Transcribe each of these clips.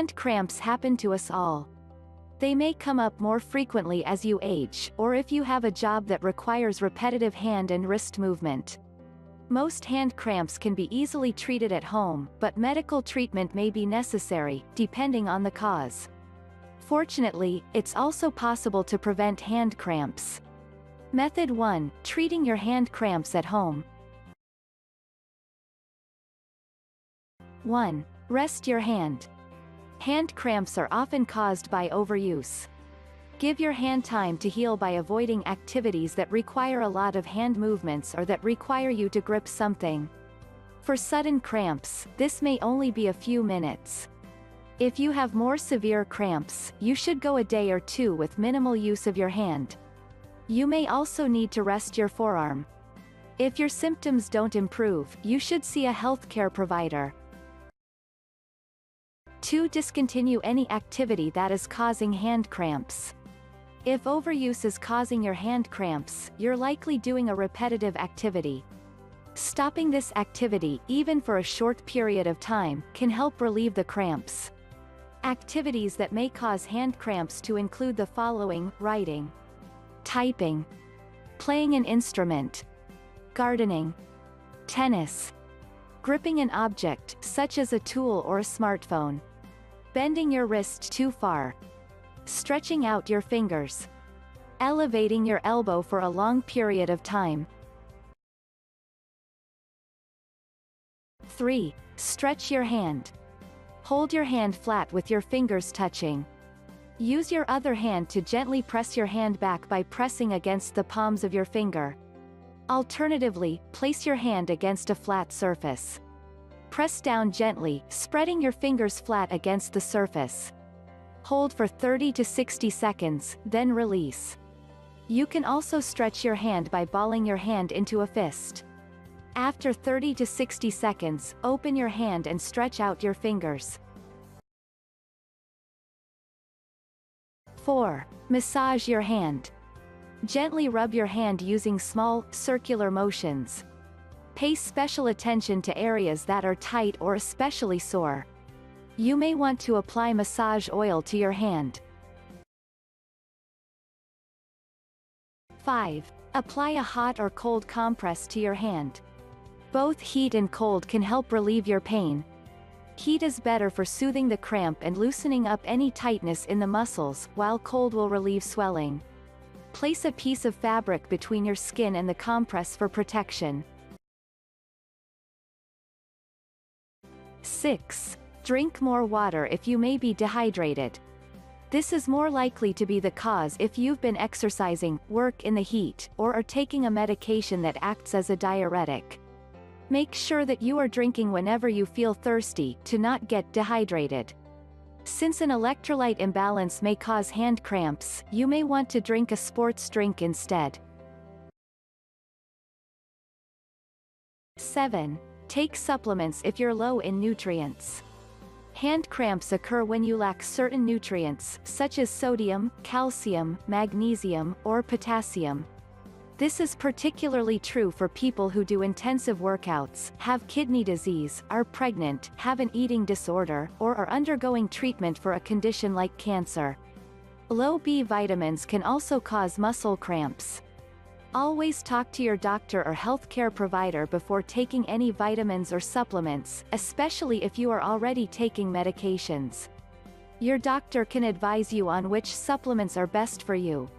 Hand cramps happen to us all. They may come up more frequently as you age, or if you have a job that requires repetitive hand and wrist movement. Most hand cramps can be easily treated at home, but medical treatment may be necessary, depending on the cause. Fortunately, it's also possible to prevent hand cramps. Method 1. Treating your hand cramps at home. 1. Rest your hand. Hand cramps are often caused by overuse. Give your hand time to heal by avoiding activities that require a lot of hand movements or that require you to grip something. For sudden cramps, this may only be a few minutes. If you have more severe cramps, you should go a day or two with minimal use of your hand. You may also need to rest your forearm. If your symptoms don't improve, you should see a healthcare provider. 2. Discontinue any activity that is causing hand cramps. If overuse is causing your hand cramps, you're likely doing a repetitive activity. Stopping this activity, even for a short period of time, can help relieve the cramps. Activities that may cause hand cramps to include the following: writing, typing, playing an instrument, gardening, tennis, gripping an object, such as a tool or a smartphone, bending your wrist too far, stretching out your fingers, elevating your elbow for a long period of time. 3. Stretch your hand. Hold your hand flat with your fingers touching. Use your other hand to gently press your hand back by pressing against the palms of your finger. Alternatively, place your hand against a flat surface. Press down gently, spreading your fingers flat against the surface. Hold for 30 to 60 seconds, then release. You can also stretch your hand by balling your hand into a fist. After 30 to 60 seconds, open your hand and stretch out your fingers. 4. Massage your hand. Gently rub your hand using small, circular motions. Pay special attention to areas that are tight or especially sore. You may want to apply massage oil to your hand. 5. Apply a hot or cold compress to your hand. Both heat and cold can help relieve your pain. Heat is better for soothing the cramp and loosening up any tightness in the muscles, while cold will relieve swelling. Place a piece of fabric between your skin and the compress for protection. 6. Drink more water if you may be dehydrated. This is more likely to be the cause if you've been exercising, work in the heat, or are taking a medication that acts as a diuretic. Make sure that you are drinking whenever you feel thirsty, to not get dehydrated. Since an electrolyte imbalance may cause hand cramps, you may want to drink a sports drink instead. 7. Take supplements if you're low in nutrients. Hand cramps occur when you lack certain nutrients, such as sodium, calcium, magnesium, or potassium. This is particularly true for people who do intensive workouts, have kidney disease, are pregnant, have an eating disorder, or are undergoing treatment for a condition like cancer. Low B vitamins can also cause muscle cramps. Always talk to your doctor or healthcare provider before taking any vitamins or supplements, especially if you are already taking medications. Your doctor can advise you on which supplements are best for you.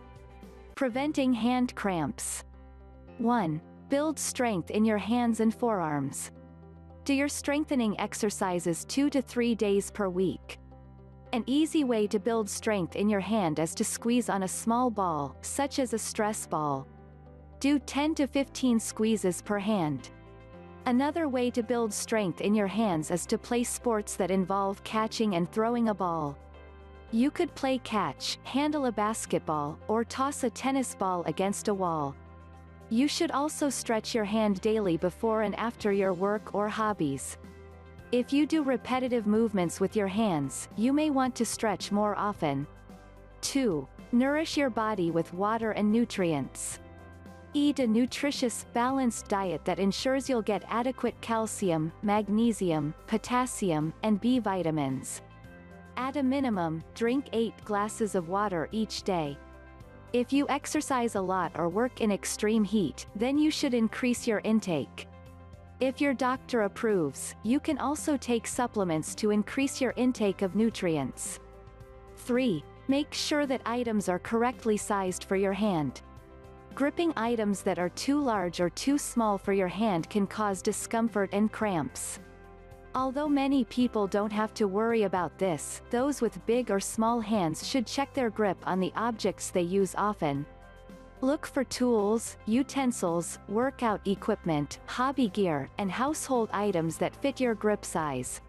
Preventing hand cramps. 1. Build strength in your hands and forearms. Do your strengthening exercises 2 to 3 days per week. An easy way to build strength in your hand is to squeeze on a small ball, such as a stress ball. Do 10 to 15 squeezes per hand. Another way to build strength in your hands is to play sports that involve catching and throwing a ball. You could play catch, handle a basketball, or toss a tennis ball against a wall. You should also stretch your hand daily before and after your work or hobbies. If you do repetitive movements with your hands, you may want to stretch more often. 2. Nourish your body with water and nutrients. Eat a nutritious, balanced diet that ensures you'll get adequate calcium, magnesium, potassium, and B vitamins. At a minimum, drink 8 glasses of water each day. If you exercise a lot or work in extreme heat, then you should increase your intake. If your doctor approves, you can also take supplements to increase your intake of nutrients. 3. Make sure that items are correctly sized for your hand. Gripping items that are too large or too small for your hand can cause discomfort and cramps. Although many people don't have to worry about this, those with big or small hands should check their grip on the objects they use often. Look for tools, utensils, workout equipment, hobby gear, and household items that fit your grip size.